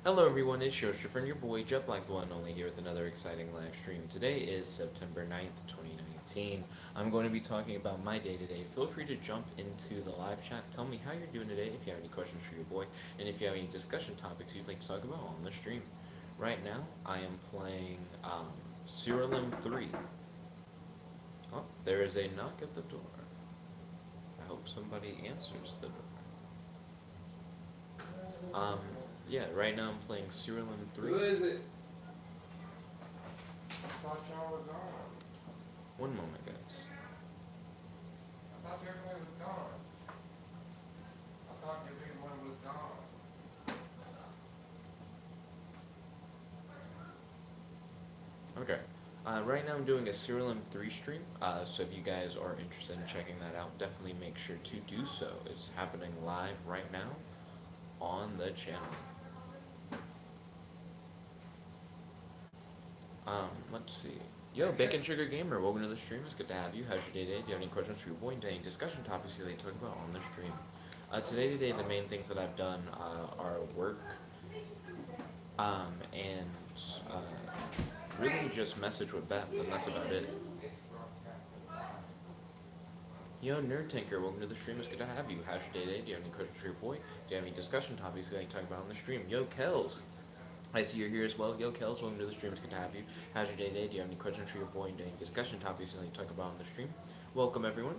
Hello everyone, it's Joseph and your boy Jet Black, the one and only, here with another exciting live stream. Today is September 9th, 2019. I'm going to be talking about my day today. Feel free to jump into the live chat. Tell me how you're doing today, if you have any questions for your boy, and if you have any discussion topics you'd like to talk about on the stream. Right now, I am playing Serialim 3. Oh, there is a knock at the door. I hope somebody answers the door. Um, yeah, right now I'm playing Serialim 3. Who is it? I thought y'all was gone. One moment, guys. I thought everybody was gone. I thought everyone was gone. Okay. Right now I'm doing a Serial M3 stream, so if you guys are interested in checking that out, definitely make sure to do so. It's happening live right now on the channel. Let's see. Yo, I Bacon guess. Sugar Gamer, welcome to the stream. It's good to have you. How's your day today? Do you have any questions for your boy? Any discussion topics you'd like to talk about on the stream? Today, the main things that I've done are work, and really just message with Beth, and that's about it. Yo, Nerd Tinker, welcome to the stream. It's good to have you. How's your day today? Do you have any questions for your boy? Do you have any discussion topics you'd like to talk about on the stream? Yo, Kels, I see you're here as well. Yo, Kels, welcome to the stream. It's good to have you. How's your day today? Do you have any questions for your boy? And any discussion topics you'd like to talk about on the stream? Welcome, everyone.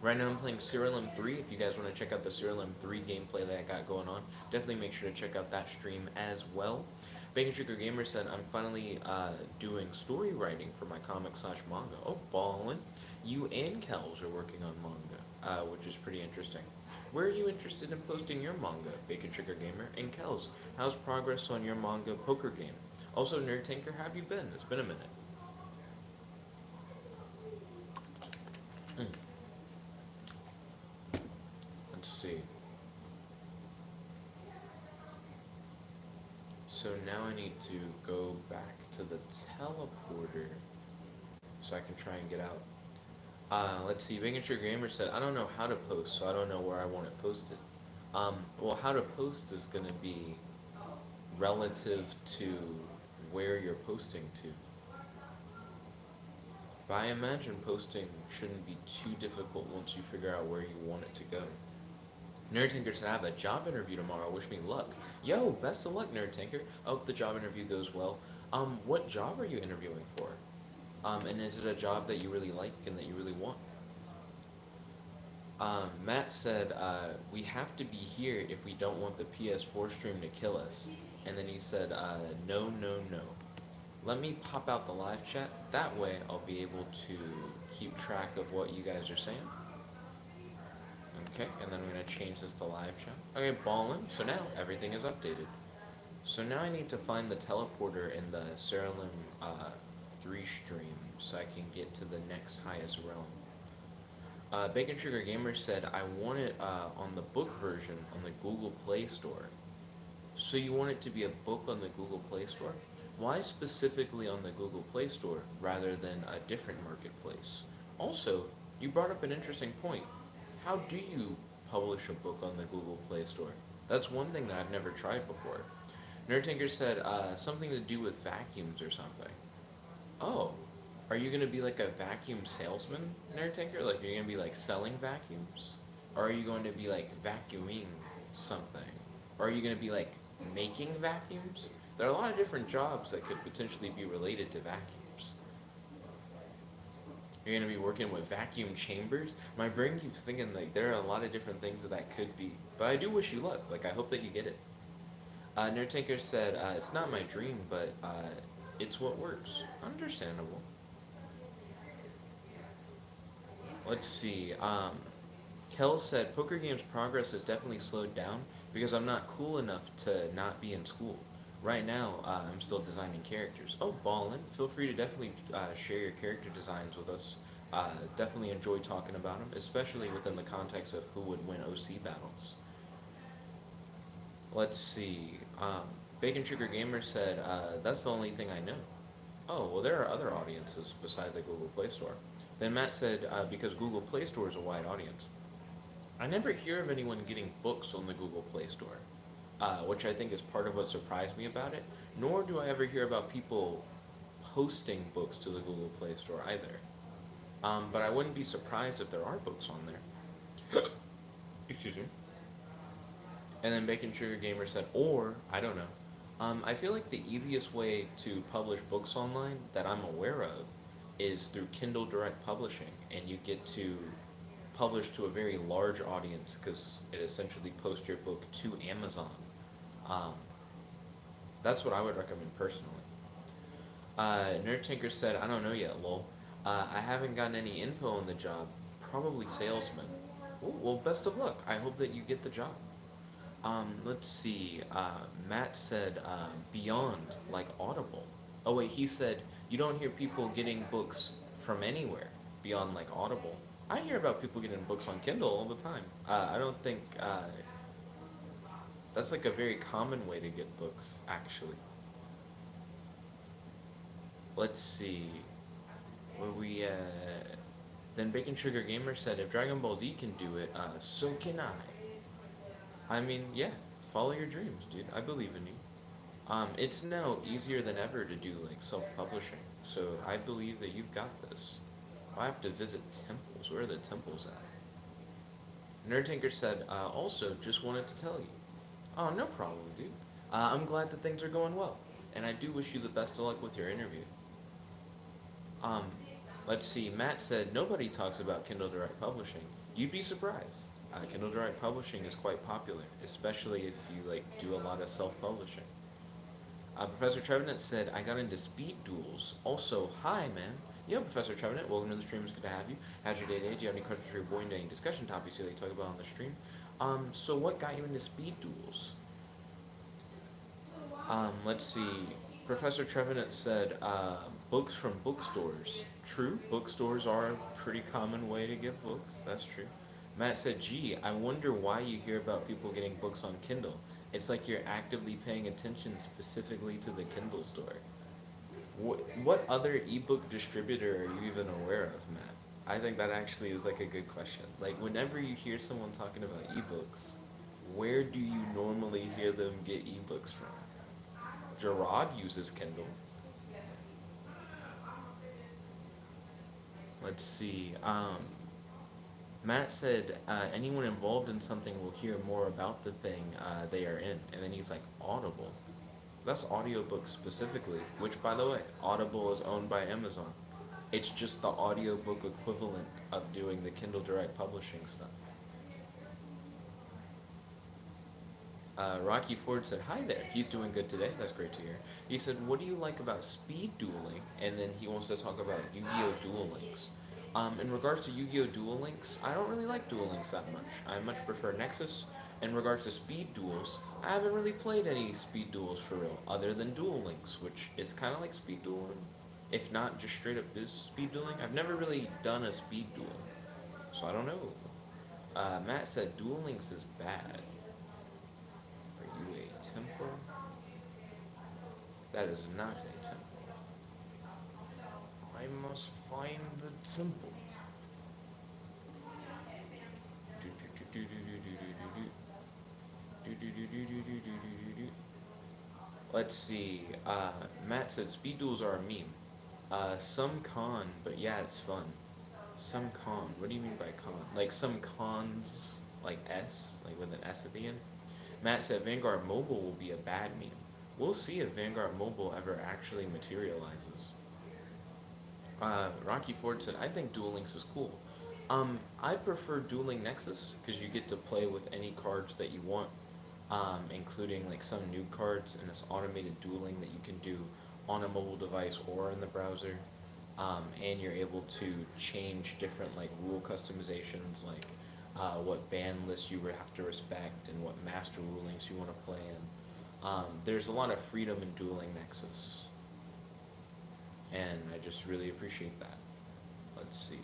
Right now I'm playing Serial M3. If you guys want to check out the Serial M3 gameplay that I got going on, definitely make sure to check out that stream as well. Bacon Sugar Gamer said, I'm finally doing story writing for my comic/manga. Oh, ballin'. You and Kels are working on manga, which is pretty interesting. Where are you interested in posting your manga, Bacon Sugar Gamer? And Kels, how's progress on your manga poker game? Also, Nerd Tinker, how have you been? It's been a minute. Mm, let's see. So now I need to go back to the teleporter so I can try and get out. Let's see. Making sure Gamer said, I don't know how to post, so I don't know where I want it posted. Well, how to post is going to be relative to where you're posting to. But I imagine posting shouldn't be too difficult once you figure out where you want it to go. Nerd Tinker said, I have a job interview tomorrow. Wish me luck. Yo, best of luck, Nerd Tinker. I hope the job interview goes well. What job are you interviewing for? And is it a job that you really like and that you really want? Matt said, we have to be here if we don't want the PS4 stream to kill us. And then he said, no, no, no. Let me pop out the live chat. That way I'll be able to keep track of what you guys are saying. Okay, and then I'm going to change this to live chat. Okay, ballin'. So now everything is updated. So now I need to find the teleporter in the Serialim 3 stream so I can get to the next highest realm. Bacon Sugar Gamer said, I want it on the book version on the Google Play Store. So you want it to be a book on the Google Play Store? Why specifically on the Google Play Store rather than a different marketplace? Also, you brought up an interesting point. How do you publish a book on the Google Play Store? That's one thing that I've never tried before. Nerdtinker said something to do with vacuums or something. Oh, are you gonna be like a vacuum salesman, Nerdtinker? Like you're gonna be like selling vacuums? Or are you going to be like vacuuming something? Or are you gonna be like making vacuums? There are a lot of different jobs that could potentially be related to vacuums. You're gonna be working with vacuum chambers. My brain keeps thinking like there are a lot of different things that could be. But I do wish you luck. Like I hope that you get it. Nerd Tinker said, it's not my dream, but it's what works. Understandable. Let's see. Kel said, poker games progress has definitely slowed down because I'm not cool enough to not be in school. Right now, I'm still designing characters. Oh, ballin'. Feel free to definitely share your character designs with us. Definitely enjoy talking about them, especially within the context of who would win OC battles. Let's see. Bacon Sugar Gamer said, that's the only thing I know. Oh, well, there are other audiences beside the Google Play Store. Then Matt said, because Google Play Store is a wide audience. I never hear of anyone getting books on the Google Play Store. which I think is part of what surprised me about it. Nor do I ever hear about people posting books to the Google Play Store either. But I wouldn't be surprised if there are books on there. Excuse me. And then Bacon Sugar Gamer said, or, I don't know. I feel like the easiest way to publish books online that I'm aware of is through Kindle Direct Publishing, and you get to publish to a very large audience because it essentially posts your book to Amazon. Um, that's what I would recommend personally. Nerd Tinker said, I don't know yet, lol. I haven't gotten any info on the job. Probably salesman. Ooh, well, best of luck. I hope that you get the job. Let's see. Matt said beyond, like Audible. Oh wait, he said you don't hear people getting books from anywhere beyond like Audible. I hear about people getting books on Kindle all the time. I don't think that's like a very common way to get books, actually. Let's see. Where we Then Bacon Sugar Gamer said if Dragon Ball Z can do it, so can I. I mean, yeah, follow your dreams, dude. I believe in you. It's now easier than ever to do like self-publishing, so I believe that you've got this. I have to visit temples. Where are the temples at? Nerd Tinker said, also, just wanted to tell you. Oh, no problem, dude. I'm glad that things are going well, and I do wish you the best of luck with your interview. Um, let's see. Matt said nobody talks about Kindle Direct Publishing. You'd be surprised. Kindle Direct Publishing is quite popular, especially if you like do a lot of self-publishing. Professor Trevenant said, I got into speed duels. Also, hi, man. Yeah, Professor Trevenant, welcome to the stream. It's good to have you. How's your day today? Do you have any questions for your boy? Any discussion topics you like to talk about on the stream? So what got you into speed duels? Let's see. Professor Trevenant said, books from bookstores. True, bookstores are a pretty common way to get books. That's true. Matt said, gee, I wonder why you hear about people getting books on Kindle. It's like you're actively paying attention specifically to the Kindle store. What other ebook distributor are you even aware of, Matt? I think that actually is like a good question. Like, whenever you hear someone talking about ebooks, where do you normally hear them get ebooks from? Gerard uses Kindle. Let's see. Matt said anyone involved in something will hear more about the thing they are in. And then he's like, Audible. That's audiobooks specifically, which, by the way, Audible is owned by Amazon. It's just the audiobook equivalent of doing the Kindle Direct Publishing stuff. Rocky Ford said, hi there. He's doing good today. That's great to hear. He said, what do you like about speed dueling? And then he wants to talk about Yu-Gi-Oh! Duel Links. In regards to Yu-Gi-Oh! Duel Links, I don't really like Duel Links that much. I much prefer Nexus. In regards to speed duels, I haven't really played any speed duels for real, other than Duel Links, which is kind of like speed dueling. If not just straight up is speed dueling. I've never really done a speed duel, so I don't know. Matt said Duel Links is bad. Are you a temple? That is not a temple. I must find the temple. Let's see. Matt said speed duels are a meme. Some con, but yeah, it's fun. Some con. What do you mean by con? Like some cons, like S, like with an S at the end. Matt said Vanguard Mobile will be a bad meme. We'll see if Vanguard Mobile ever actually materializes. Rocky Ford said, I think Duel Links is cool. I prefer Dueling Nexus because you get to play with any cards that you want, including like some new cards and this automated dueling that you can do on a mobile device or in the browser. And you're able to change different like rule customizations, like what ban lists you have to respect and what master rulings you want to play in. There's a lot of freedom in Dueling Nexus, and I just really appreciate that. Let's see.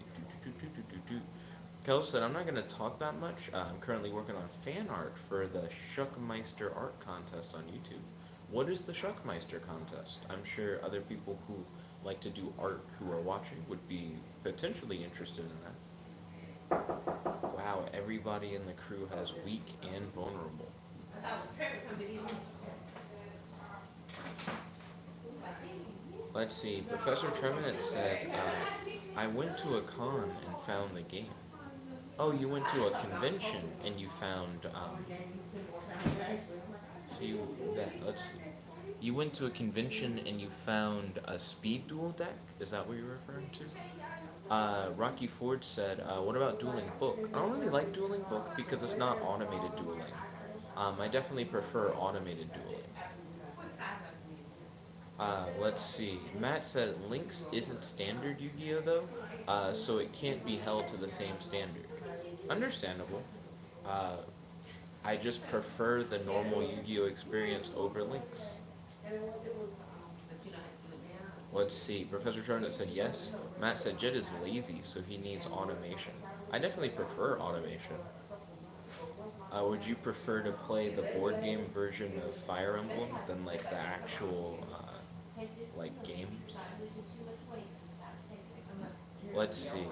Kel said, I'm not going to talk that much. I'm currently working on fan art for the Shuckmeister art contest on YouTube. What is the Shuckmeister contest? I'm sure other people who like to do art who are watching would be potentially interested in that. Wow, everybody in the crew has weak and vulnerable. Let's see. Professor Treminette said, I went to a con and found the game. Oh, you went to a convention and you found, so you, let's see. You went to a convention and you found a speed duel deck? Is that what you're referring to? Rocky Ford said, what about dueling book? I don't really like dueling book because it's not automated dueling. I definitely prefer automated dueling. Let's see. Matt said Lynx isn't standard Yu-Gi-Oh though, so it can't be held to the same standard. Understandable. Uh, I just prefer the normal Yu-Gi-Oh experience over Lynx. Let's see. Professor Charnock said yes. Matt said Jet is lazy, so he needs automation. I definitely prefer automation. Would you prefer to play the board game version of Fire Emblem than like the actual like games? Let's see.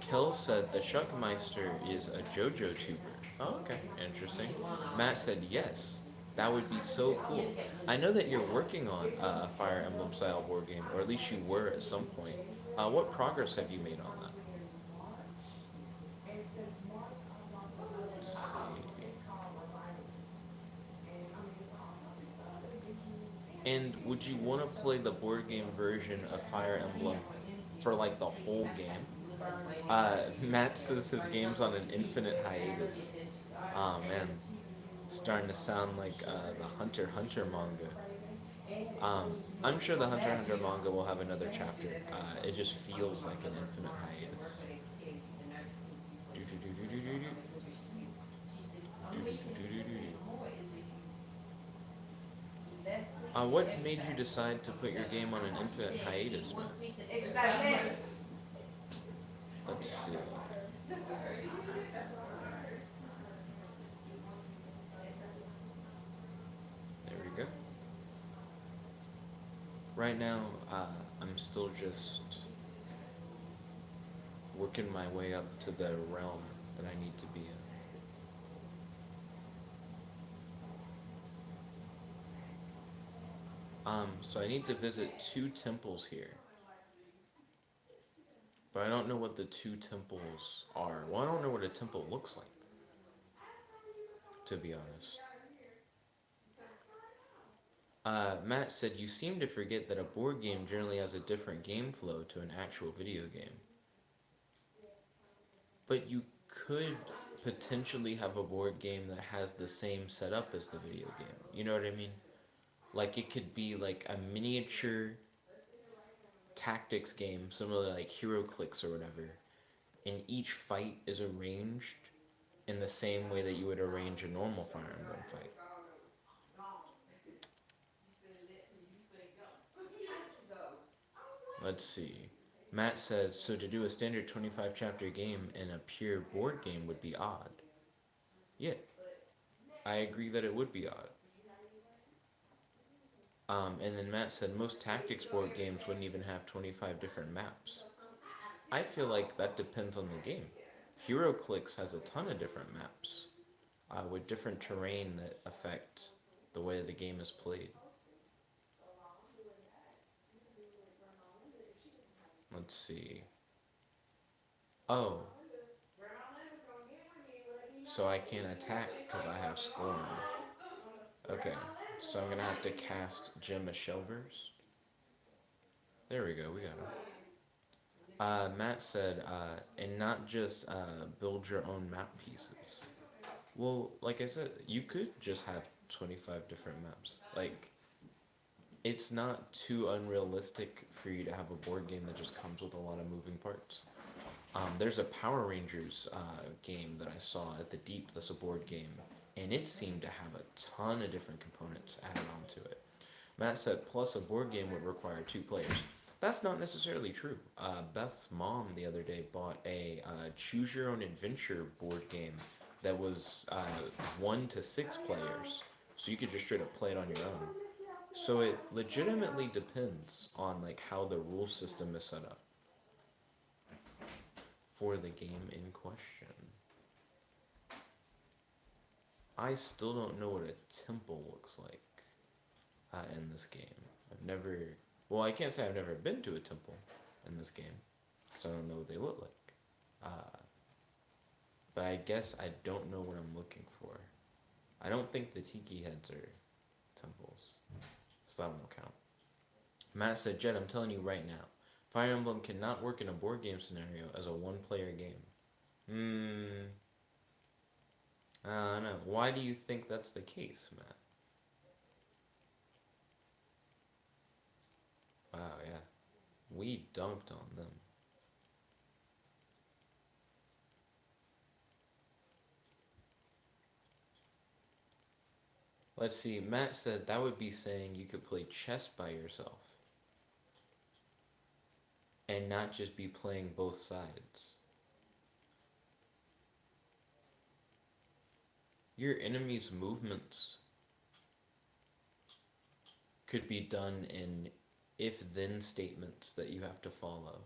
Kel said the Shuckmeister is a JoJo tuber. Oh, okay, interesting. Matt said yes. That would be so cool. I know that you're working on a Fire Emblem style board game, or at least you were at some point. What progress have you made on that? Let's see. And would you want to play the board game version of Fire Emblem for like the whole game? Matt says his game's on an infinite hiatus. Oh man, starting to sound like the Hunter x Hunter manga. I'm sure the Hunter x Hunter manga will have another chapter. It just feels like an infinite hiatus. What made you decide to put your game on an infinite hiatus, man? Let's see. There we go. Right now, I'm still just working my way up to the realm that I need to be in. So I need to visit 2 temples here. But I don't know what the 2 temples are. Well, I don't know what a temple looks like, to be honest. Matt said, you seem to forget that a board game generally has a different game flow to an actual video game. But you could potentially have a board game that has the same setup as the video game. You know what I mean? Like it could be like a miniature tactics game, similar to like Hero Clicks or whatever, and each fight is arranged in the same way that you would arrange a normal Fire Emblem fight. Let's see. Matt says, so to do a standard 25 chapter game in a pure board game would be odd. Yeah, I agree that it would be odd. And then Matt said most tactics board games wouldn't even have 25 different maps. I feel like that depends on the game. Hero Clicks has a ton of different maps with different terrain that affect the way the game is played. Let's see. Oh. So I can't attack because I have Scorn. Okay. So I'm going to have to cast Gem of Shelvers. There we go. We got him. Matt said, and not just build your own map pieces. Well, like I said, you could just have 25 different maps. Like, it's not too unrealistic for you to have a board game that just comes with a lot of moving parts. There's a Power Rangers game that I saw at the Deep that's a board game, and it seemed to have a ton of different components added onto it. Matt said, plus a board game would require 2 players. That's not necessarily true. Beth's mom the other day bought a Choose Your Own Adventure board game that was 1 to 6 players, so you could just straight up play it on your own. So it legitimately depends on like how the rule system is set up for the game in question. I still don't know what a temple looks like in this game. I've never. Well, I can't say I've never been to a temple in this game, because I don't know what they look like. But I guess I don't know what I'm looking for. I don't think the tiki heads are temples, so that won't count. Matt said, Jet, I'm telling you right now, Fire Emblem cannot work in a board game scenario as a one-player game. I don't know. Why do you think that's the case, Matt? Wow, yeah. We dunked on them. Let's see. Matt said that would be saying you could play chess by yourself and not just be playing both sides. Your enemy's movements could be done in if-then statements that you have to follow,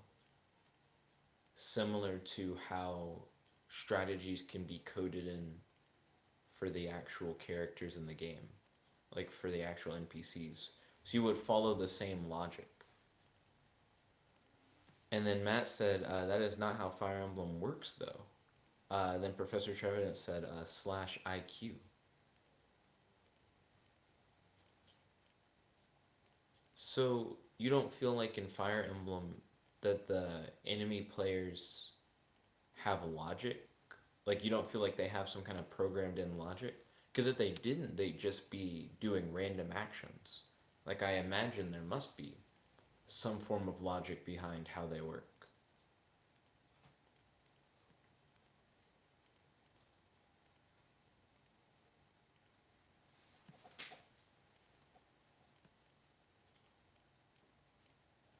similar to how strategies can be coded in for the actual characters in the game, like for the actual NPCs. So you would follow the same logic. And then Matt said, that is not how Fire Emblem works, though. Then Professor Trevenant said, slash IQ. So you don't feel like in Fire Emblem that the enemy players have logic? Like you don't feel like they have some kind of programmed in logic? Because if they didn't, they'd just be doing random actions. Like I imagine there must be some form of logic behind how they work.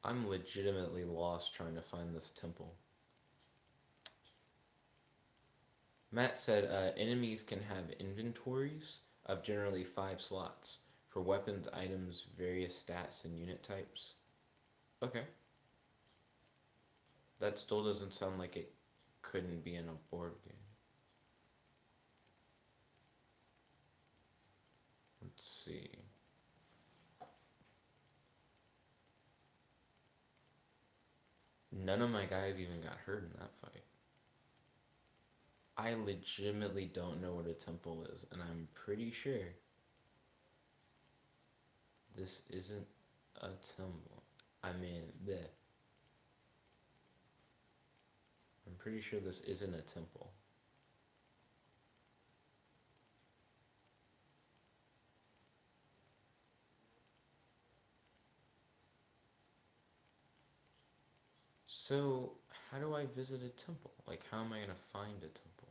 I'm legitimately lost trying to find this temple. Matt said enemies can have inventories of generally 5 slots for weapons, items, various stats, and unit types. Okay. That still doesn't sound like it couldn't be in a board game. Let's see. None of my guys even got hurt in that fight. I legitimately don't know what a temple is, and I'm pretty sure this isn't a temple. I mean, bleh. I'm pretty sure this isn't a temple. So, how do I visit a temple? Like, how am I gonna find a temple?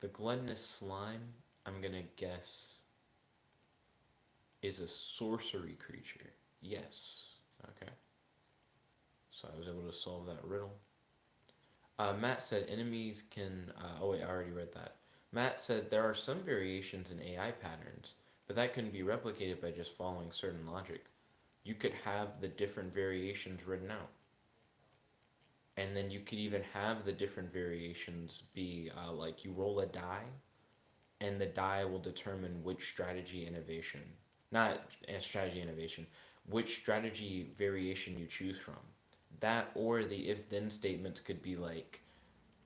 The gluttonous slime, I'm gonna guess, is a sorcery creature. Yes. Okay. So I was able to solve that riddle. Matt said enemies can. Oh, wait, I already read that. Matt said there are some variations in AI patterns, but that couldn't be replicated by just following certain logic. You could have the different variations written out. And then you could even have the different variations be like you roll a die, and the die will determine which strategy innovation, not a strategy innovation, which strategy variation you choose from. That or the if then statements could be like,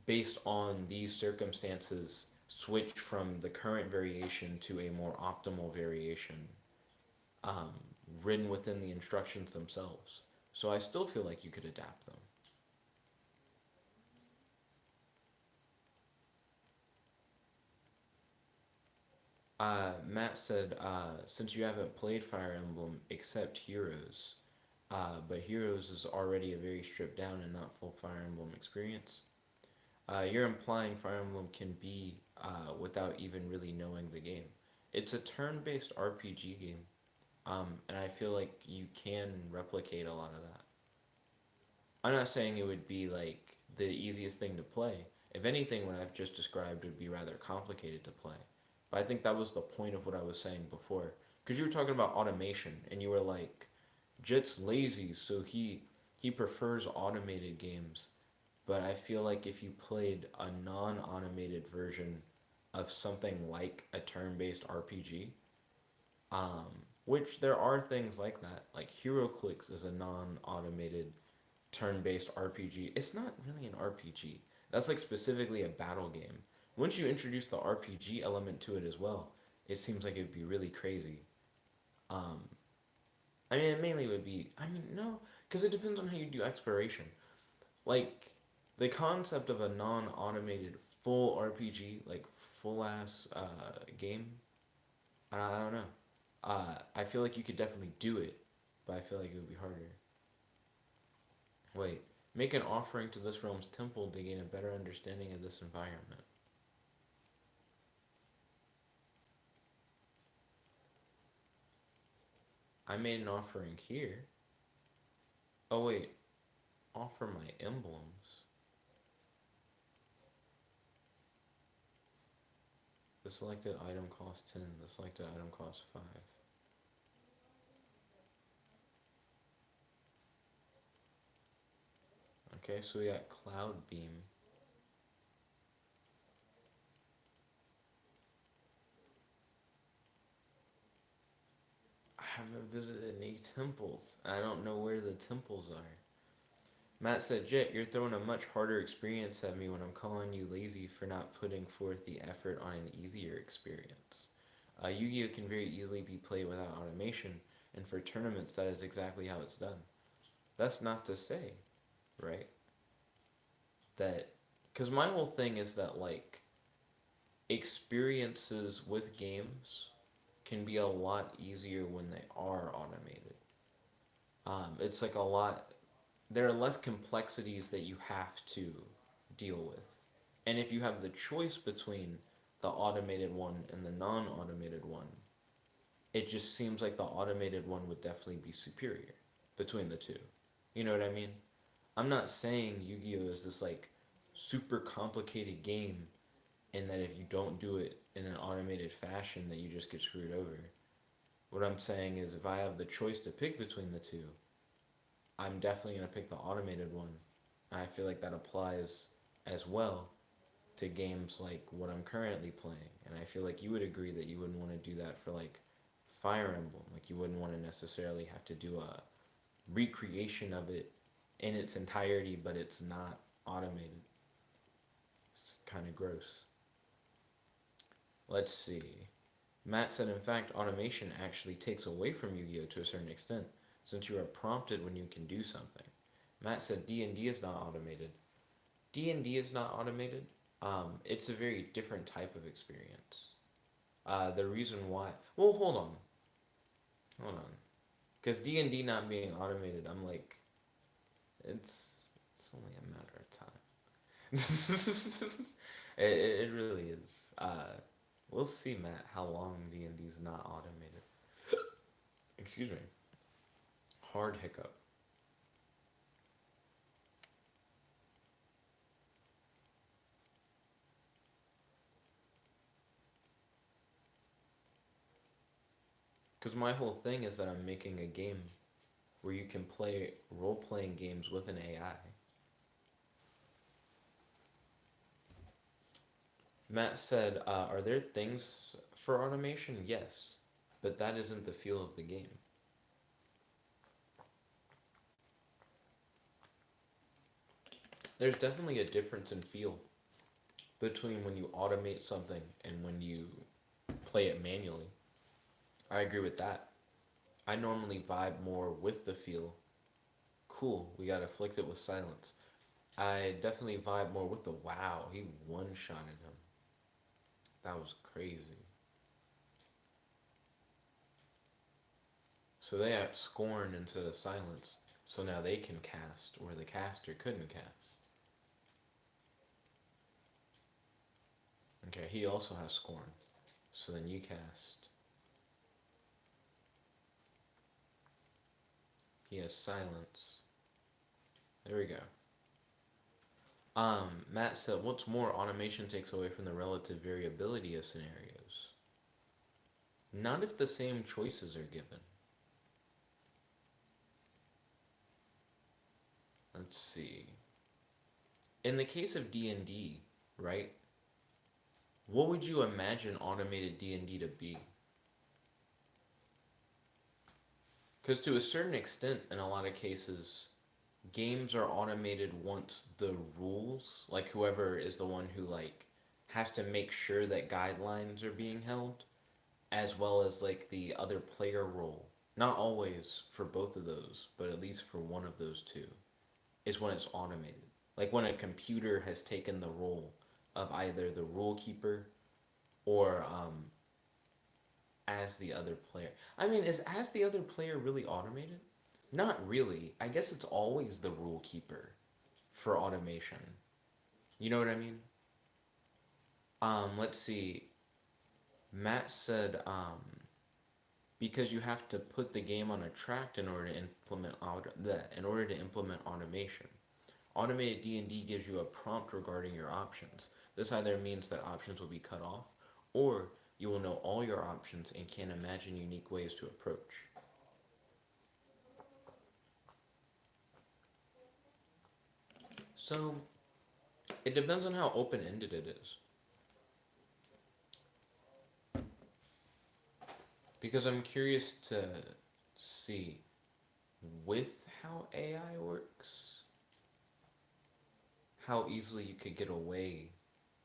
based on these circumstances, switch from the current variation to a more optimal variation, um, written within the instructions themselves. So I still feel like you could adapt them. Matt said, since you haven't played Fire Emblem except Heroes, but Heroes is already a very stripped down and not full Fire Emblem experience, you're implying Fire Emblem can be without even really knowing the game. It's a turn-based RPG game, and I feel like you can replicate a lot of that. I'm not saying it would be like the easiest thing to play. If anything, what I've just described would be rather complicated to play. But I think that was the point of what I was saying before. Because you were talking about automation, and you were like, Jet's lazy, so he prefers automated games. But I feel like if you played a non-automated version of something like a turn-based RPG. Um, which there are things like that. Like HeroClix is a non-automated turn-based RPG. It's not really an RPG. That's like specifically a battle game. Once you introduce the RPG element to it as well, it seems like it'd be really crazy. Um, I mean, it mainly would be. I mean, no, because it depends on how you do exploration. Like the concept of a non-automated full RPG, like full ass game. I don't know. I feel like you could definitely do it, but I feel like it would be harder. Wait, make an offering to this realm's temple to gain a better understanding of this environment. I made an offering here. Oh wait, offer my emblems. The selected item costs 10, the selected item costs 5. Okay, so we got Cloud Beam. I haven't visited any temples. I don't know where the temples are. Matt said, Jet, you're throwing a much harder experience at me when I'm calling you lazy for not putting forth the effort on an easier experience. Yu-Gi-Oh can very easily be played without automation, and for tournaments, that is exactly how it's done. That's not to say, right? That, because my whole thing is that, like, experiences with games can be a lot easier when they are automated. It's like a lot, there are less complexities that you have to deal with. And if you have the choice between the automated one and the non automated one, it just seems like the automated one would definitely be superior between the two. You know what I mean? I'm not saying Yu Gi Oh! Is this like super complicated game and that if you don't do it in an automated fashion that you just get screwed over. What I'm saying is if I have the choice to pick between the two, I'm definitely going to pick the automated one. I feel like that applies as well to games like what I'm currently playing. And I feel like you would agree that you wouldn't want to do that for like Fire Emblem. Like you wouldn't want to necessarily have to do a recreation of it in its entirety, but it's not automated. It's kind of gross. Let's see. Matt said, in fact, automation actually takes away from Yu-Gi-Oh to a certain extent, since you are prompted when you can do something. Matt said D&D is not automated. D&D is not automated. It's a very different type of experience. The reason why, well, hold on, because D&D not being automated, I'm like, it's it's only a matter of time. It really is. We'll see, Matt, how long D&D is not automated. Excuse me. Hard hiccup. Because my whole thing is that I'm making a game where you can play role playing games with an AI. Matt said, are there things for automation? Yes, but that isn't the feel of the game. There's definitely a difference in feel between when you automate something and when you play it manually. I agree with that. I normally vibe more with the feel. Cool, we got afflicted with silence. I definitely vibe more with the wow, he one-shotted him. That was crazy. So they got scorn instead of silence. So now they can cast where the caster couldn't cast. Okay, he also has scorn. So then you cast. He has silence. There we go. Matt said, what's more, automation takes away from the relative variability of scenarios. Not if the same choices are given. Let's see. In the case of D&D, right? What would you imagine automated D&D to be? Because to a certain extent, in a lot of cases, games are automated once the rules, like whoever is the one who like has to make sure that guidelines are being held, as well as like the other player role. Not always for both of those, but at least for one of those two, is when it's automated. Like when a computer has taken the role of either the rule keeper or as the other player. I mean, is as the other player really automated? Not really. I guess it's always the rule keeper for automation. You know what I mean? Let's see. Matt said, because you have to put the game on a track in order to implement automation. Automated D&D gives you a prompt regarding your options. This either means that options will be cut off, or you will know all your options and can imagine unique ways to approach. So, it depends on how open-ended it is. Because I'm curious to see, with how AI works, how easily you could get away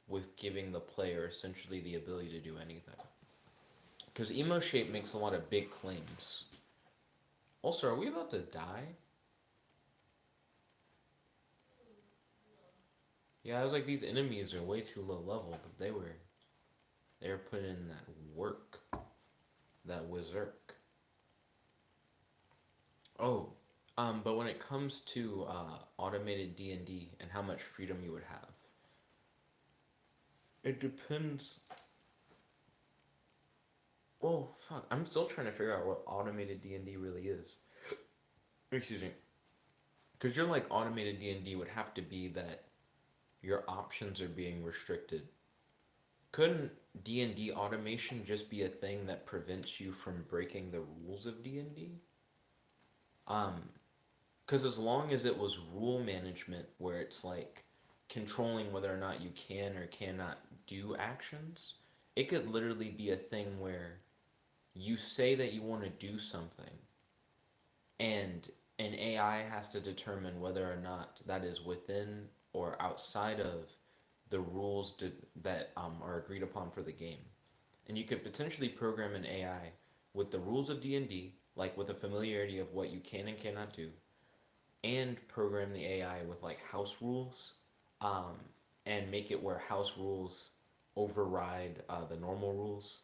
with giving the player essentially the ability to do anything. Because Emo Shape makes a lot of big claims. Also, are we about to die? Yeah, I was like, these enemies are way too low level, but they were putting in that work, that wizark. Oh, but when it comes to automated D&D and how much freedom you would have, it depends. Oh fuck! I'm still trying to figure out what automated D&D really is. Excuse me. Because you're like automated D&D would have to be that your options are being restricted. Couldn't D&D automation just be a thing that prevents you from breaking the rules of D&D? Um, because as long as it was rule management where it's like controlling whether or not you can or cannot do actions, it could literally be a thing where you say that you want to do something and an AI has to determine whether or not that is within or outside of the rules that are agreed upon for the game. And you could potentially program an AI with the rules of D&D, like with a familiarity of what you can and cannot do, and program the AI with like house rules, um, and make it where house rules override the normal rules.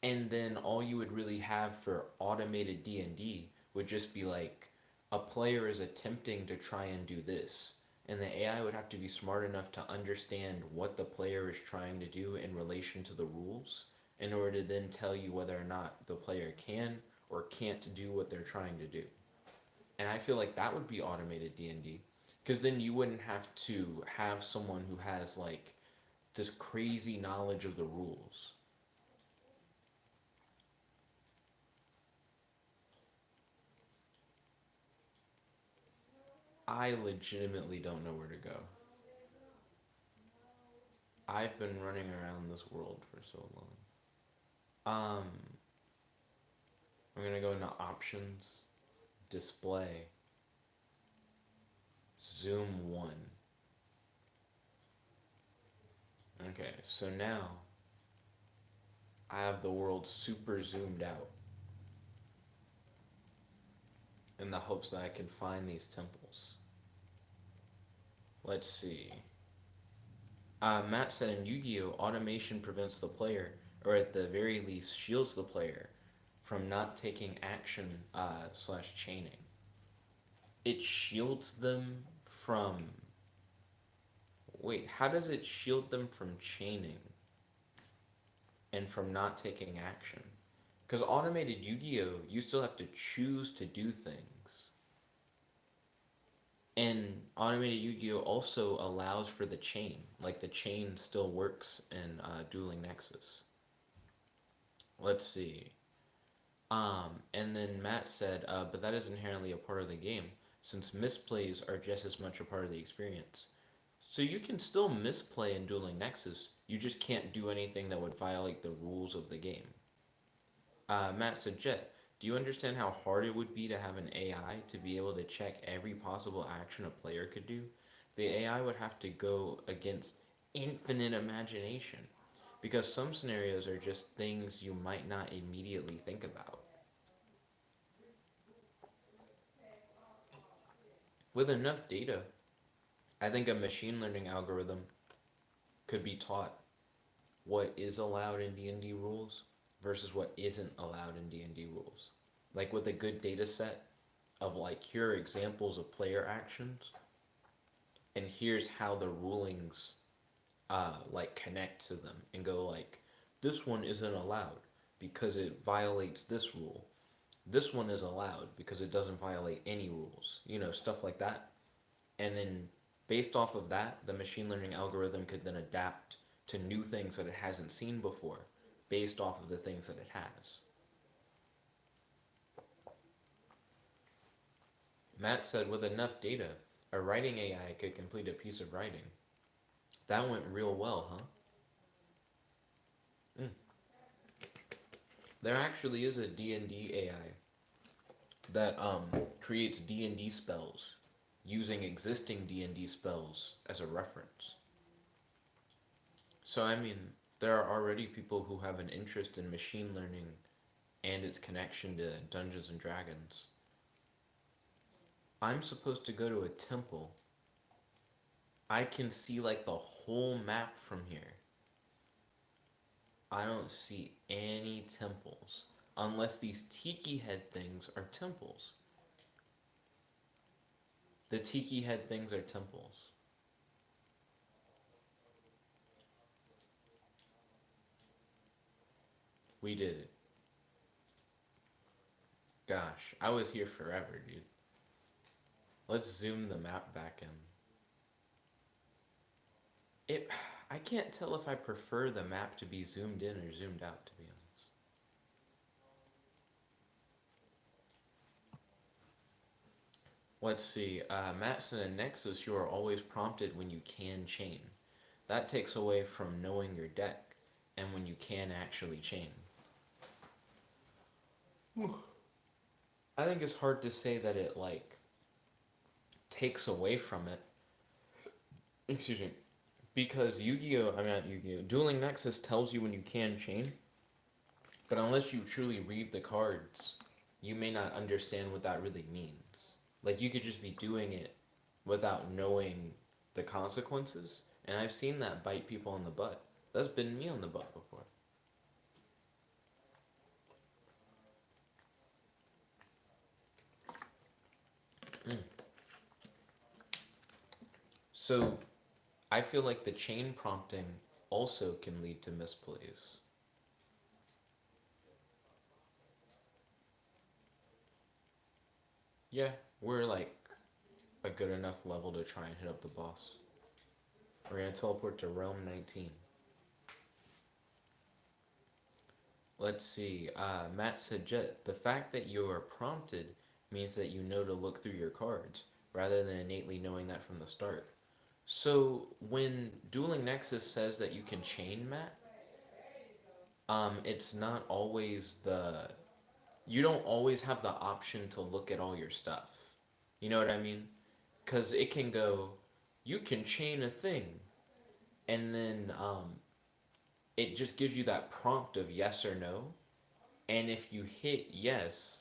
And then all you would really have for automated D&D would just be like a player is attempting to try and do this, and the AI would have to be smart enough to understand what the player is trying to do in relation to the rules in order to then tell you whether or not the player can or can't do what they're trying to do. And I feel like that would be automated D&D, because then you wouldn't have to have someone who has like this crazy knowledge of the rules. I legitimately don't know where to go. I've been running around this world for so long. I'm gonna go into options, display, zoom one. Okay, so now I have the world super zoomed out in the hopes that I can find these temples. Let's see. Matt said in Yu-Gi-Oh, automation prevents the player, or at the very least shields the player, from not taking action slash chaining. It shields them from. Wait, how does it shield them from chaining and from not taking action? Because automated Yu-Gi-Oh, you still have to choose to do things. And automated Yu-Gi-Oh also allows for the chain. Like the chain still works in Dueling Nexus. Let's see. And then Matt said, but that is inherently a part of the game, since misplays are just as much a part of the experience. So you can still misplay in Dueling Nexus, you just can't do anything that would violate the rules of the game. Matt said, Jet, do you understand how hard it would be to have an AI to be able to check every possible action a player could do? The AI would have to go against infinite imagination because some scenarios are just things you might not immediately think about. With enough data, I think a machine learning algorithm could be taught what is allowed in D&D rules versus what isn't allowed in D&D rules. Like with a good data set of like here are examples of player actions and here's how the rulings like connect to them and go like this one isn't allowed because it violates this rule. This one is allowed because it doesn't violate any rules. You know, stuff like that. And then based off of that, the machine learning algorithm could then adapt to new things that it hasn't seen before based off of the things that it has. Matt said with enough data, a writing AI could complete a piece of writing. That went real well, huh? Mm. There actually is a D&D AI that creates D&D spells using existing D&D spells as a reference. So I mean, there are already people who have an interest in machine learning and its connection to Dungeons and Dragons. I'm supposed to go to a temple. I can see like the whole map from here. I don't see any temples unless these tiki head things are temples. The tiki head things are temples. We did it. Gosh, I was here forever, dude. Let's zoom the map back in. It I can't tell if I prefer the map to be zoomed in or zoomed out, to be honest. Let's see. Matson and Nexus, you are always prompted when you can chain. That takes away from knowing your deck and when you can actually chain. I think it's hard to say that it like takes away from it. Excuse me. Because Yu-Gi-Oh, I mean not Yu-Gi-Oh, Dueling Nexus tells you when you can chain, but unless you truly read the cards, you may not understand what that really means. Like you could just be doing it without knowing the consequences, and I've seen that bite people on the butt. That's been me on the butt before. Mm. So I feel like the chain prompting also can lead to misplays. Yeah, we're like a good enough level to try and hit up the boss. We're gonna teleport to Realm 19. Let's see. Matt said, Jet, the fact that you are prompted means that you know to look through your cards rather than innately knowing that from the start. So when Dueling Nexus says that you can chain, Matt, it's not always the you don't always have the option to look at all your stuff. You know what I mean? Because it can go, you can chain a thing, and then it just gives you that prompt of yes or no. And if you hit yes,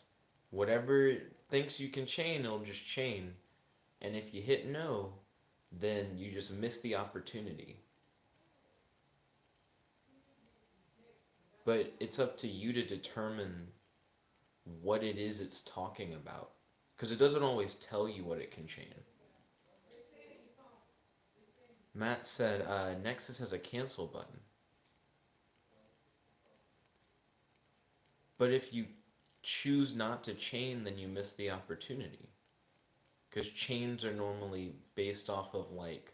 whatever it thinks you can chain, it'll just chain. And if you hit no, then you just miss the opportunity. But it's up to you to determine what it is it's talking about. Because it doesn't always tell you what it can chain. Matt said Nexus has a cancel button. But if you choose not to chain, then you miss the opportunity. Because chains are normally based off of like,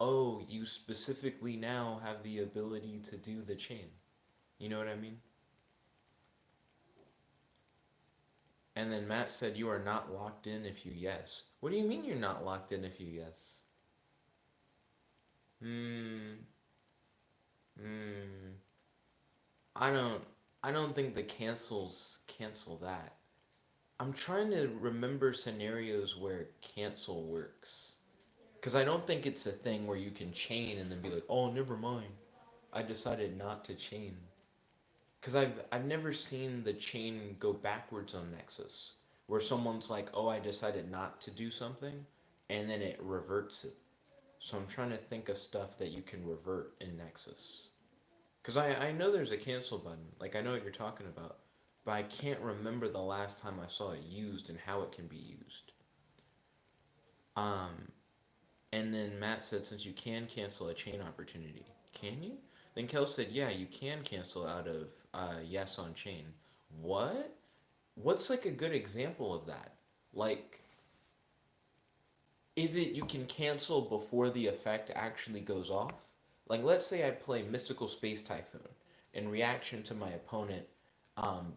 oh, you specifically now have the ability to do the chain. You know what I mean? And then Matt said you are not locked in if you yes. What do you mean you're not locked in if you yes? Hmm. Hmm. I don't. I don't think the cancels cancel that. I'm trying to remember scenarios where cancel works. Because I don't think it's a thing where you can chain and then be like, oh, never mind. I decided not to chain. Because I've never seen the chain go backwards on Nexus, where someone's like, oh, I decided not to do something, and then it reverts it. So I'm trying to think of stuff that you can revert in Nexus. Because I know there's a cancel button. Like, I know what you're talking about. But I can't remember the last time I saw it used and how it can be used. Um, and then Matt said, since you can cancel a chain opportunity, can you? Then Kel said, yeah, you can cancel out of yes on chain. What? What's like a good example of that? Like, is it you can cancel before the effect actually goes off? Like, let's say I play Mystical Space Typhoon in reaction to my opponent um,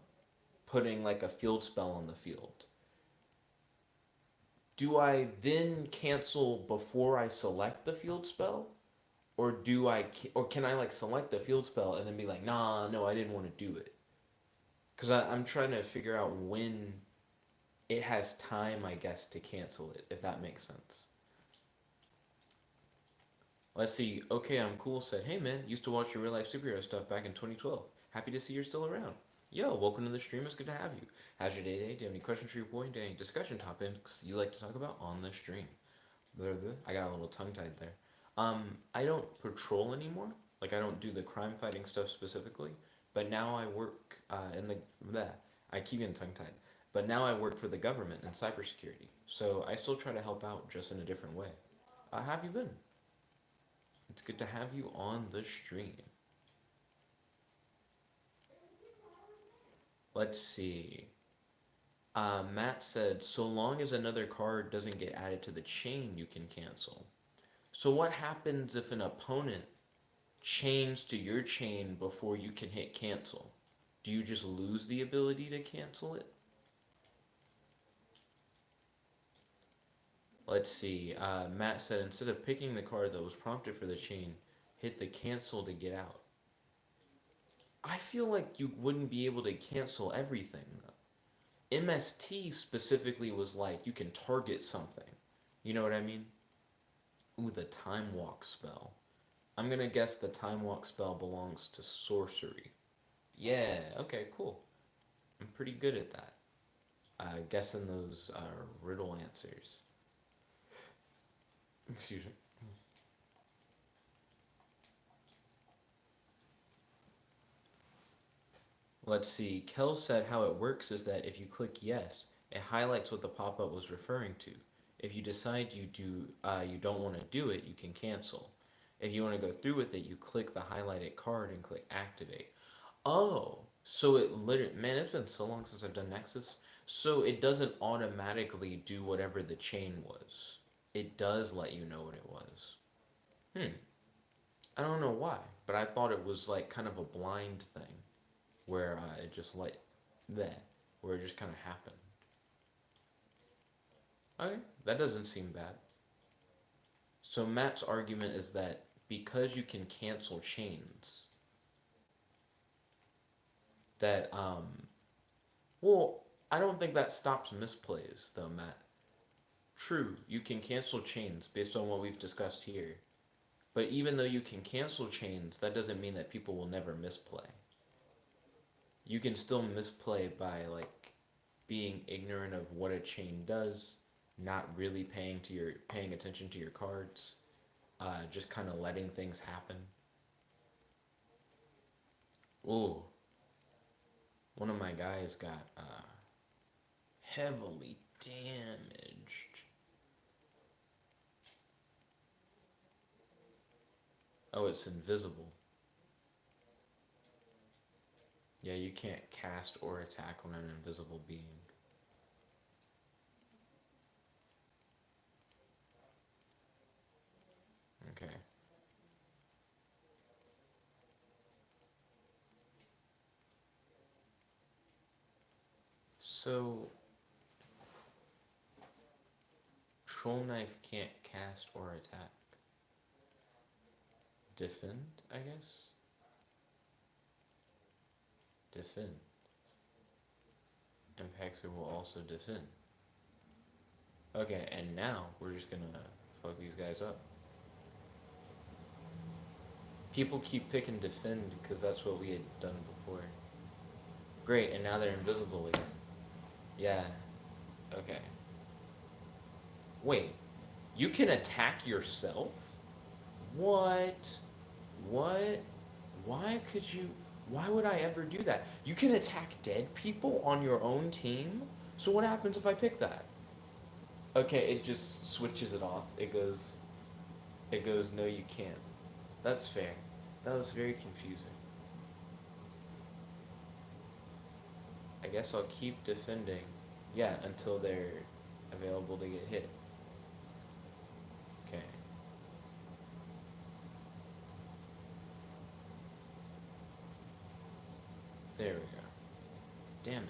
putting like a field spell on the field. Do I then cancel before I select the field spell? Or can I like select the field spell and then be like, nah, no, I didn't want to do it? Because I'm trying to figure out when it has time, I guess, to cancel it, if that makes sense. Let's see. Okay, I'm cool. Said, hey man, used to watch your real life superhero stuff back in 2012. Happy to see you're still around. Yo, welcome to the stream. It's good to have you. How's your day today? Do you have any questions for your boy? Any discussion topics you like to talk about on the stream? Blah, blah. I got a little tongue tied there. I don't patrol anymore. Like I don't do the crime fighting stuff specifically. But now I work in the bleh, I keep getting tongue tied. But now I work for the government in cybersecurity. So I still try to help out just in a different way. How have you been? It's good to have you on the stream. Let's see. Matt said, so long as another card doesn't get added to the chain, you can cancel. So what happens if an opponent chains to your chain before you can hit cancel? Do you just lose the ability to cancel it? Let's see. Matt said, instead of picking the card that was prompted for the chain, hit the cancel to get out. I feel like you wouldn't be able to cancel everything, though. MST specifically was like you can target something. You know what I mean? Ooh, the time walk spell. I'm gonna guess the time walk spell belongs to sorcery. Yeah, okay, cool. I'm pretty good at that. Guessing those riddle answers. Excuse me. Let's see. Kel said how it works is that if you click yes, it highlights what the pop-up was referring to. If you decide you don't want to do it, you can cancel. If you want to go through with it, you click the highlighted card and click activate. Oh, so it literally, man, it's been so long since I've done Nexus. So it doesn't automatically do whatever the chain was. It does let you know what it was. Hmm. I don't know why, but I thought it was like kind of a blind thing where it just like that, where it just kind of happened. Okay, that doesn't seem bad. So Matt's argument is that because you can cancel chains, that well, I don't think that stops misplays though, Matt. True, you can cancel chains based on what we've discussed here. But even though you can cancel chains, that doesn't mean that people will never misplay. You can still misplay by like being ignorant of what a chain does, not really paying attention to your cards, just kind of letting things happen. Ooh, one of my guys got heavily damaged. Oh, it's invisible. Yeah, you can't cast or attack on an invisible being. Okay. So, Troll Knife can't cast or attack. Defend, I guess. Defend. And Paxer will also defend. Okay, and now we're just gonna fuck these guys up. People keep picking defend because that's what we had done before. Great, and now they're invisible again. Yeah. Okay. Wait. You can attack yourself? What? What? Why could you? Why would I ever do that? You can attack dead people on your own team? So what happens if I pick that? Okay, it just switches it off. It goes, no, you can't. That's fair. That was very confusing. I guess I'll keep defending. Yeah, until they're available to get hit. Okay. There we go. Damn it.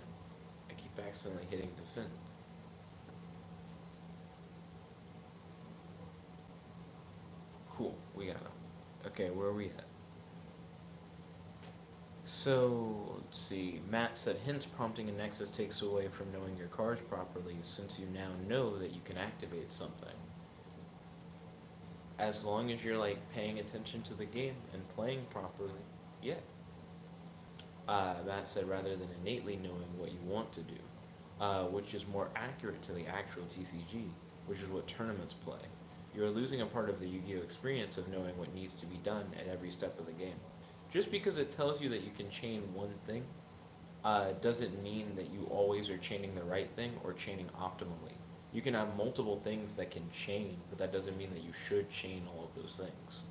I keep accidentally hitting defend. Cool, we got him. Okay, where are we at? So, let's see. Matt said, hence prompting a nexus takes away from knowing your cards properly since you now know that you can activate something. As long as you're like paying attention to the game and playing properly, yeah. Matt said, rather than innately knowing what you want to do, which is more accurate to the actual TCG, which is what tournaments play. You're losing a part of the Yu-Gi-Oh experience of knowing what needs to be done at every step of the game. Just because it tells you that you can chain one thing, doesn't mean that you always are chaining the right thing or chaining optimally. You can have multiple things that can chain, but that doesn't mean that you should chain all of those things.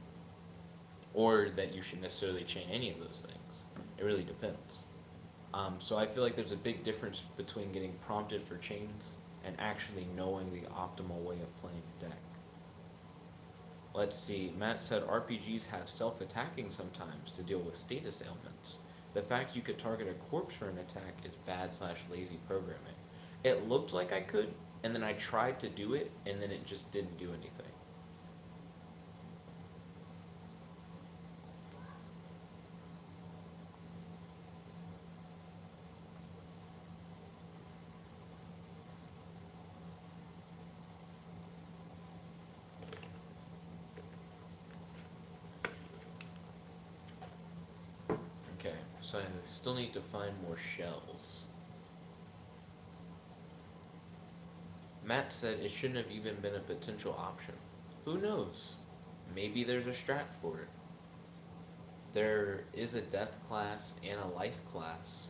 Or that you should necessarily chain any of those things. It really depends. So I feel like there's a big difference between getting prompted for chains and actually knowing the optimal way of playing a deck. Let's see, Matt said RPGs have self-attacking sometimes to deal with status ailments. The fact you could target a corpse for an attack is bad/lazy programming. It looked like I could, and then I tried to do it, and then it just didn't do anything. Okay, so I still need to find more shells. Matt said it shouldn't have even been a potential option. Who knows? Maybe there's a strat for it. There is a death class and a life class.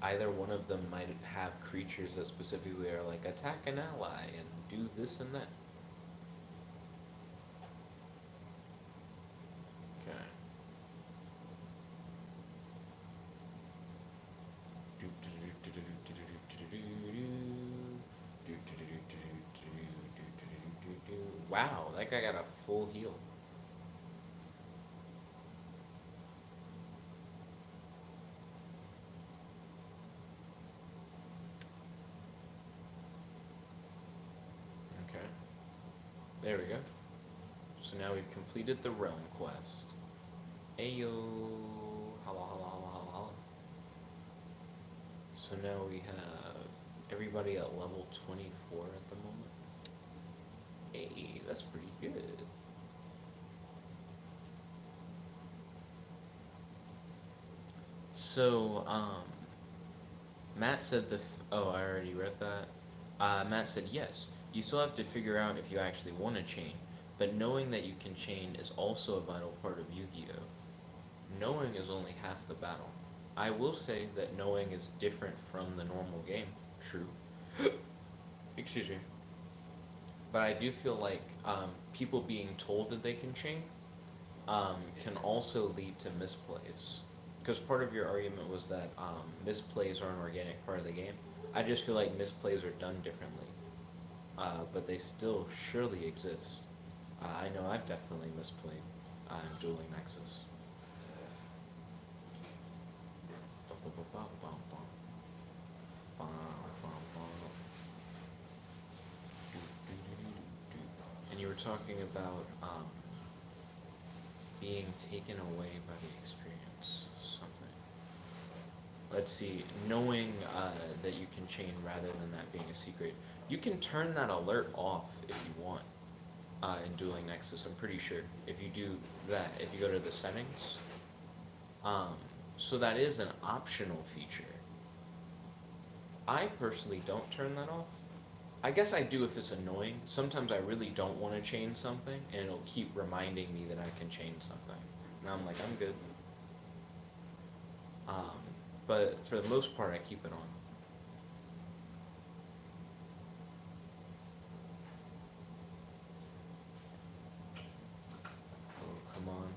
Either one of them might have creatures that specifically are like attack an ally and do this and that. Okay. Wow, that guy got a full heal. Okay. There we go. So now we've completed the realm quest. Ayo. Holla, holla, holla, holla, holla. So now we have everybody at level 24 at the moment. Hey, that's pretty good. So, Matt said oh, I already read that. Matt said yes. You still have to figure out if you actually want to chain, but knowing that you can chain is also a vital part of Yu-Gi-Oh. Knowing is only half the battle. I will say that knowing is different from the normal game. True. Excuse me. But I do feel like people being told that they can chain can also lead to misplays. Because part of your argument was that misplays are an organic part of the game. I just feel like misplays are done differently, but they still surely exist. I know I've definitely misplayed Dueling Nexus. And you were talking about being taken away by the experience. Something. Let's see. Knowing that you can chain rather than that being a secret. You can turn that alert off if you want in Dueling Nexus. I'm pretty sure. If you do that, if you go to the settings. So that is an optional feature. I personally don't turn that off. I guess I do if it's annoying. Sometimes I really don't want to chain something, and it'll keep reminding me that I can chain something. And I'm like, I'm good. But for the most part, I keep it on. Oh, come on.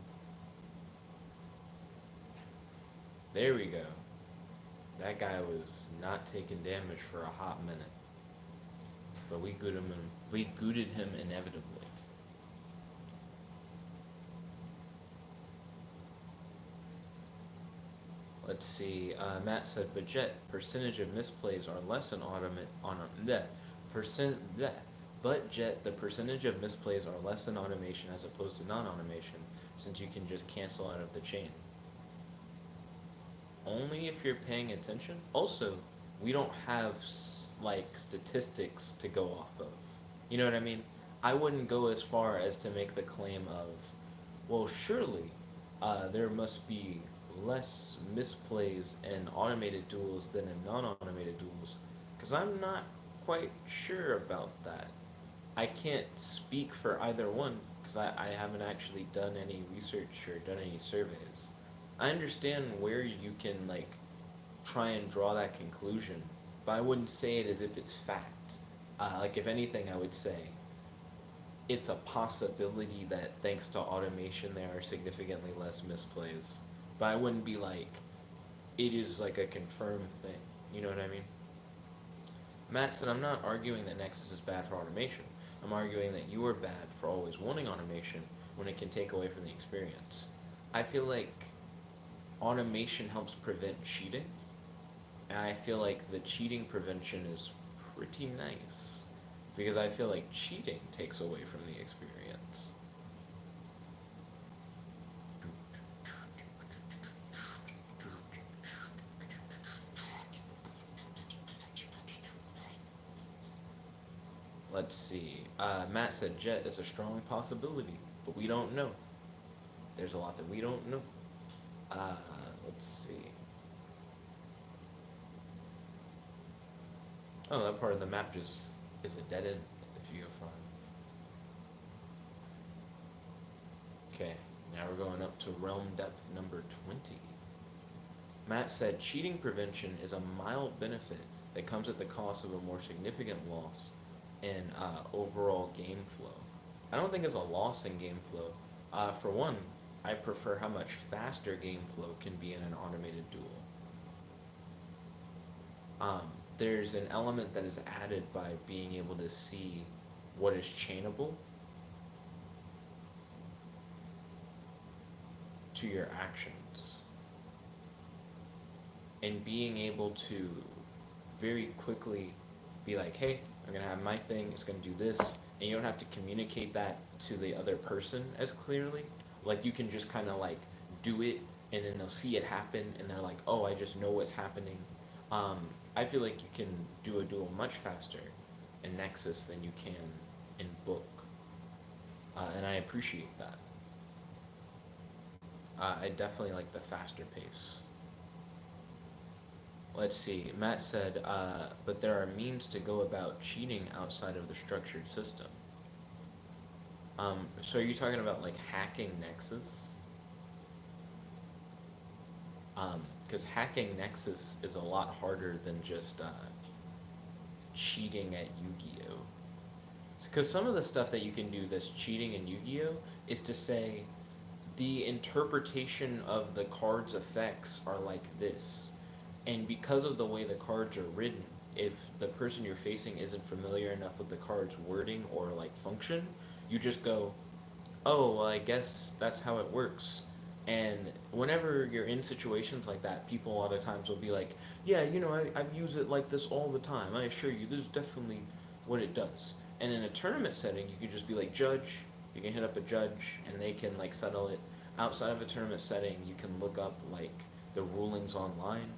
There we go. That guy was not taking damage for a hot minute. But we gooted him inevitably. Let's see. Matt said, "But Jet, percentage of misplays are less in But Jet, the percentage of misplays are less in automation as opposed to non-automation, since you can just cancel out of the chain. Only if you're paying attention. Also, we don't have like statistics to go off of. You know what I mean? I wouldn't go as far as to make the claim of, well, surely there must be less misplays in automated duels than in non-automated duels, because I'm not quite sure about that. I can't speak for either one because I haven't actually done any research or done any surveys. I understand where you can like try and draw that conclusion, but I wouldn't say it as if it's fact. Like if anything, I would say it's a possibility that thanks to automation there are significantly less misplays. But I wouldn't be like it is like a confirmed thing. You know what I mean? Matt said, "I'm not arguing that Nexus is bad for automation. I'm arguing that you are bad for always wanting automation when it can take away from the experience. I feel like automation helps prevent cheating, and I feel like the cheating prevention is pretty nice because I feel like cheating takes away from the experience." Let's see. Matt said Jet is a strong possibility, but we don't know. There's a lot that we don't know. Uh, let's see. Oh, that part of the map just is a dead end if you go far. Okay, now we're going up to realm depth number 20. Matt said cheating prevention is a mild benefit that comes at the cost of a more significant loss in overall game flow. I don't think it's a loss in game flow. For one, I prefer how much faster game flow can be in an automated duel. There's an element that is added by being able to see what is chainable to your actions. And being able to very quickly be like, hey, I'm going to have my thing, it's going to do this, and you don't have to communicate that to the other person as clearly. Like, you can just kind of like do it, and then they'll see it happen, and they're like, oh, I just know what's happening. I feel like you can do a duel much faster in Nexus than you can in Book. And I appreciate that. I definitely like the faster pace. Let's see. Matt said, but there are means to go about cheating outside of the structured system. So are you talking about like hacking Nexus? Because hacking Nexus is a lot harder than just cheating at Yu-Gi-Oh! Because some of the stuff that you can do that's cheating in Yu-Gi-Oh! Is to say the interpretation of the card's effects are like this. And because of the way the cards are written, if the person you're facing isn't familiar enough with the card's wording or like function, you just go, oh, well, I guess that's how it works. And whenever you're in situations like that, people a lot of times will be like, yeah, you know, I use it like this all the time. I assure you, this is definitely what it does. And in a tournament setting, you can just be like, judge. You can hit up a judge, and they can like settle it. outside of a tournament setting, you can look up like the rulings online.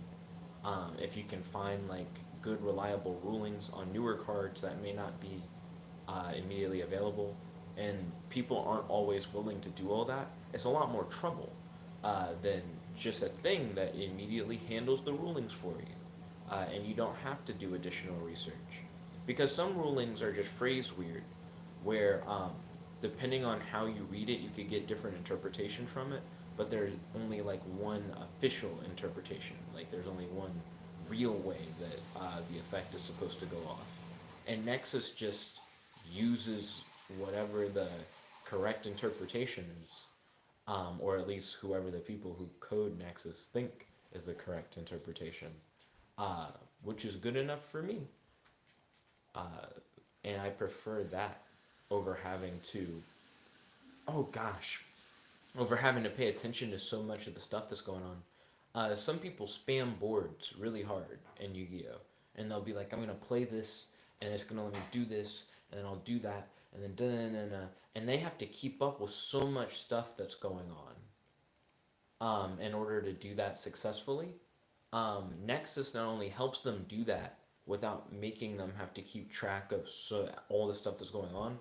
If you can find like good, reliable rulings on newer cards that may not be immediately available, and people aren't always willing to do all that, it's a lot more trouble than just a thing that immediately handles the rulings for you, and you don't have to do additional research. Because some rulings are just phrased weird, where depending on how you read it, you could get different interpretation from it, but there's only like one official interpretation. Like there's only one real way that the effect is supposed to go off. And Nexus just uses whatever the correct interpretation is, or at least whoever the people who code Nexus think is the correct interpretation, uh, which is good enough for me. Uh, and I prefer that over having to, oh gosh, over having to pay attention to so much of the stuff that's going on. Some people spam boards really hard in Yu-Gi-Oh, and they'll be like, "I'm gonna play this, and it's gonna let me do this, and then I'll do that, and then da and they have to keep up with so much stuff that's going on, in order to do that successfully. Nexus not only helps them do that without making them have to keep track of all the stuff that's going on,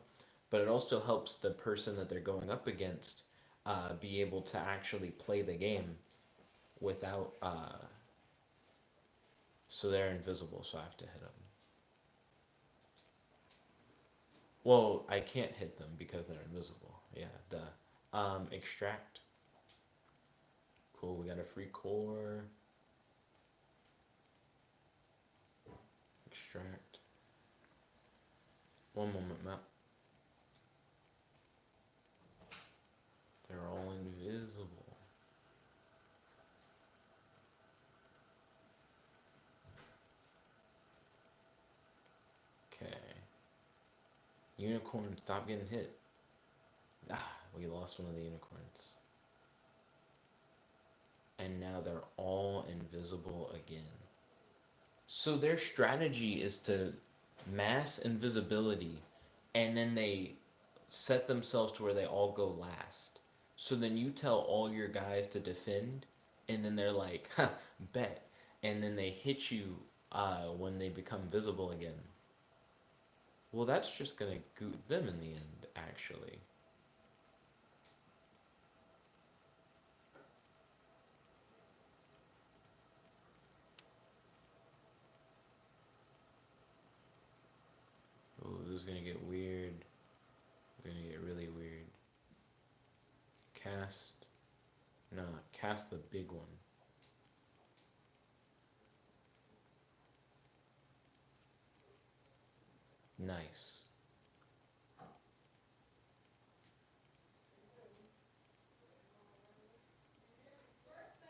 but it also helps the person that they're going up against be able to actually play the game without. So they're invisible, so I have to hit them. Well, I can't hit them because they're invisible. Yeah, duh. Extract. Cool, we got a free core. Extract. One moment, map. They're all invisible. Okay. Unicorn, stop getting hit. Ah, we lost one of the unicorns. And now they're all invisible again. So their strategy is to mass invisibility, and then they set themselves to where they all go last. So then you tell all your guys to defend, and then they're like, "Ha, bet," and then they hit you when they become visible again. Well, that's just gonna goot them in the end, actually. Oh, this is gonna get weird. It's gonna get really weird. Cast. Nah, cast the big one. Nice.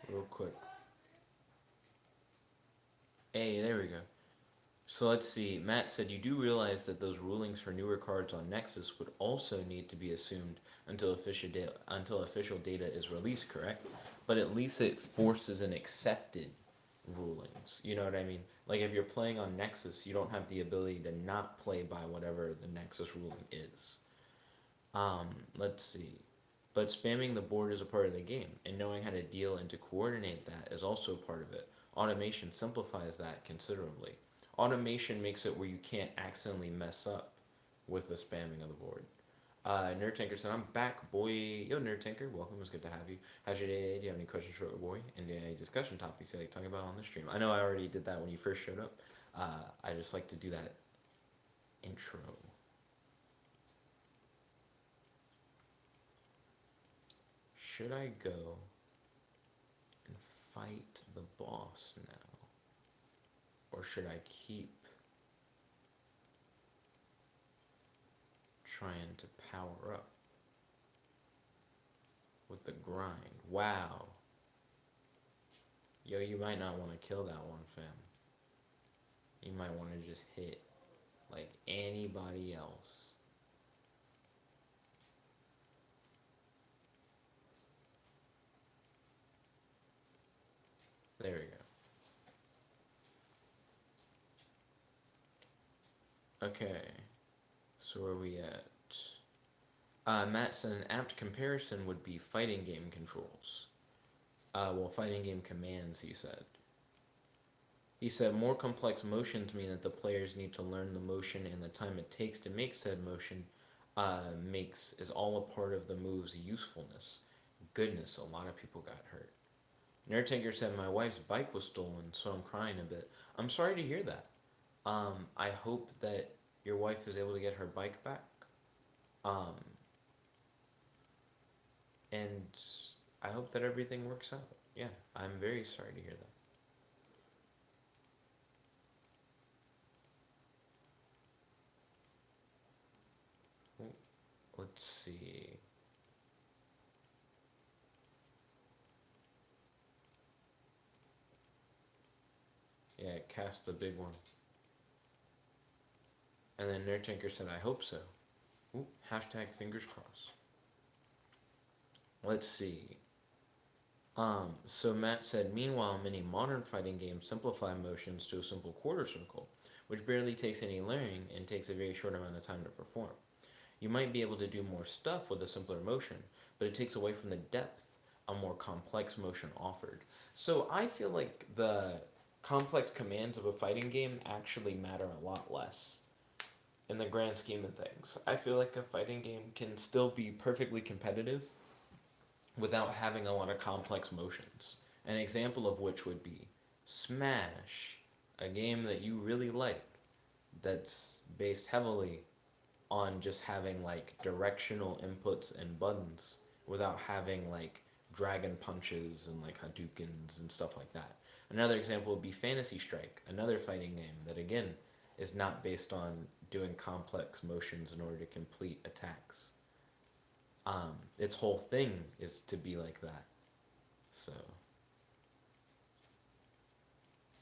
Real quick. Hey, there we go. So let's see. Matt said you do realize that those rulings for newer cards on Nexus would also need to be assumed until official data is released, correct? But at least it forces an accepted rulings. You know what I mean? Like if you're playing on Nexus, you don't have the ability to not play by whatever the Nexus ruling is. Let's see. But spamming the board is a part of the game, and knowing how to deal and to coordinate that is also part of it. Automation simplifies that considerably. Automation makes it where you can't accidentally mess up with the spamming of the board. Nerd Tanker said, I'm back, boy. Yo, Nerd Tanker, welcome. It's good to have you. How's your day? Do you have any questions for your boy? And any discussion topics you like talking about on the stream? I know I already did that when you first showed up. I just like to do that intro. Should I go and fight the boss now? Or should I keep trying to power up with the grind? Wow. Yo, you might not want to kill that one, fam. You might want to just hit like anybody else. There we go. Okay. So where are we at? Matt said an apt comparison would be fighting game controls. Well, fighting game commands, he said. He said more complex motions mean that the players need to learn the motion, and the time it takes to make said motion makes is all a part of the move's usefulness. Goodness, a lot of people got hurt. Nertanker said my wife's bike was stolen, so I'm crying a bit. I'm sorry to hear that. I hope that your wife is able to get her bike back. Um, and I hope that everything works out. Yeah, I'm very sorry to hear that. Let's see. Yeah, cast the big one. And then Nertanker said, I hope so. Ooh, hashtag fingers crossed. Let's see. So Matt said, meanwhile, many modern fighting games simplify motions to a simple quarter circle, which barely takes any learning and takes a very short amount of time to perform. You might be able to do more stuff with a simpler motion, but it takes away from the depth a more complex motion offered. So I feel like the complex commands of a fighting game actually matter a lot less in the grand scheme of things. I feel like a fighting game can still be perfectly competitive without having a lot of complex motions. An example of which would be Smash, a game that you really like that's based heavily on just having like directional inputs and buttons without having like dragon punches and like Hadoukens and stuff like that. Another example would be Fantasy Strike, another fighting game that again is not based on doing complex motions in order to complete attacks. Its whole thing is to be like that. So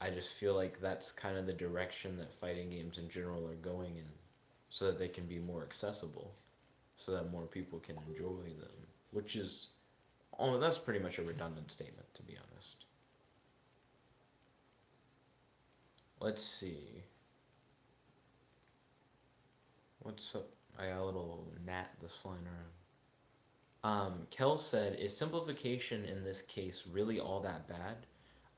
I just feel like that's kind of the direction that fighting games in general are going in, so that they can be more accessible, so that more people can enjoy them. Which is, oh, that's pretty much a redundant statement, to be honest. Let's see. What's up? I got a little gnat that's flying around. Kel said, is simplification in this case really all that bad?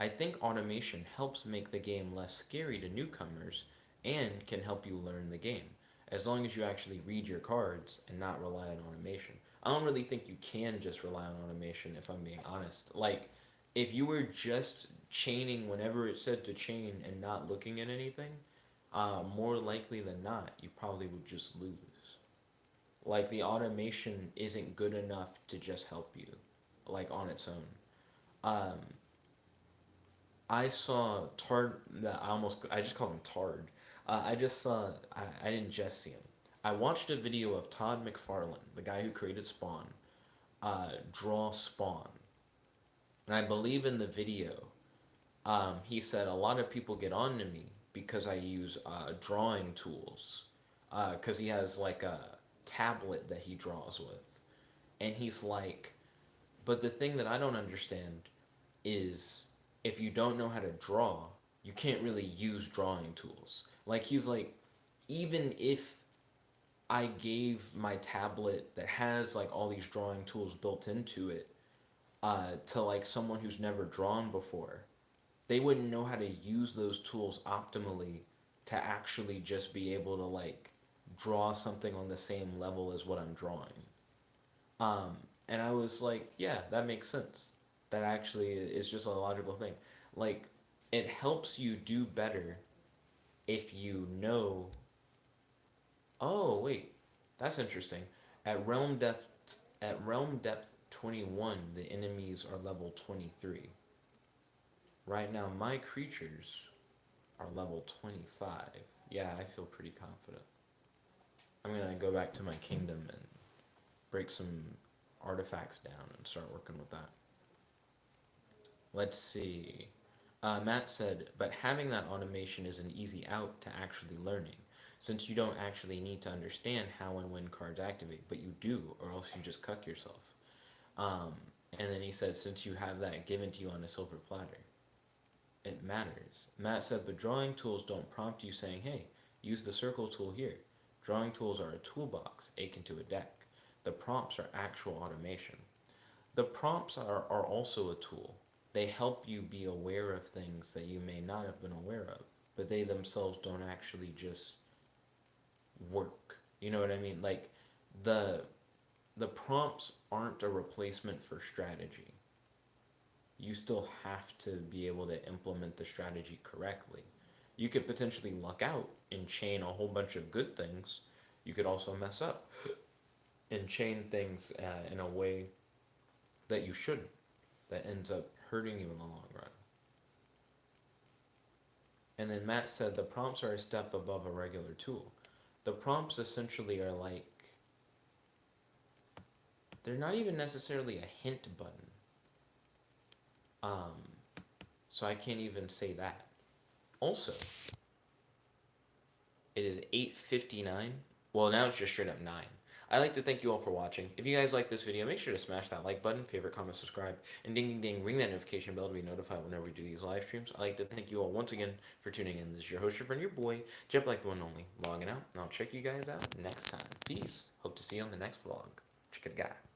I think automation helps make the game less scary to newcomers and can help you learn the game, as long as you actually read your cards and not rely on automation. I don't really think you can just rely on automation, if I'm being honest. Like, if you were just chaining whenever it said to chain and not looking at anything, more likely than not, you probably would just lose. Like the automation isn't good enough to just help you, like on its own. Um, I saw Tard. I just called him Tard. I just saw. I didn't just see him. I watched a video of Todd McFarlane, the guy who created Spawn, draw Spawn, and I believe in the video, he said a lot of people get on to me because I use drawing tools, because he has like a tablet that he draws with, and he's like, but the thing that I don't understand is if you don't know how to draw, you can't really use drawing tools. Like he's like, even if I gave my tablet that has like all these drawing tools built into it to like someone who's never drawn before, they wouldn't know how to use those tools optimally to actually just be able to like draw something on the same level as what I'm drawing. Um, and I was like, yeah, that makes sense. That actually is just a logical thing. Like, it helps you do better if you know. Oh wait, that's interesting. At realm depth, at realm depth 21, the enemies are level 23. Right now, my creatures are level 25. Yeah, I feel pretty confident. I'm gonna go back to my kingdom and break some artifacts down and start working with that. Let's see. Matt said, but having that automation is an easy out to actually learning, since you don't actually need to understand how and when cards activate, but you do, or else you just cuck yourself. Um, and then he said, since you have that given to you on a silver platter, it matters. Matt said, but drawing tools don't prompt you saying, hey, use the circle tool here. Drawing tools are a toolbox akin to a deck. The prompts are actual automation. The prompts are also a tool. They help you be aware of things that you may not have been aware of, but they themselves don't actually just work. You know what I mean? Like the the prompts aren't a replacement for strategy. You still have to be able to implement the strategy correctly. You could potentially luck out and chain a whole bunch of good things. You could also mess up and chain things in a way that you shouldn't, that ends up hurting you in the long run. And then Matt said the prompts are a step above a regular tool. The prompts essentially are like, they're not even necessarily a hint button. Um, so I can't even say that. Also, it is 8:59. Well, now it's just straight up 9. I'd like to thank you all for watching. If you guys like this video, make sure to smash that like button, favorite, comment, subscribe, and ding ding ding, ring that notification bell to be notified whenever we do these live streams. I'd like to thank you all once again for tuning in. This is your host, your friend, your boy, Jet Black the one and only, logging out, and I'll check you guys out next time. Peace. Hope to see you on the next vlog. Check it, guy.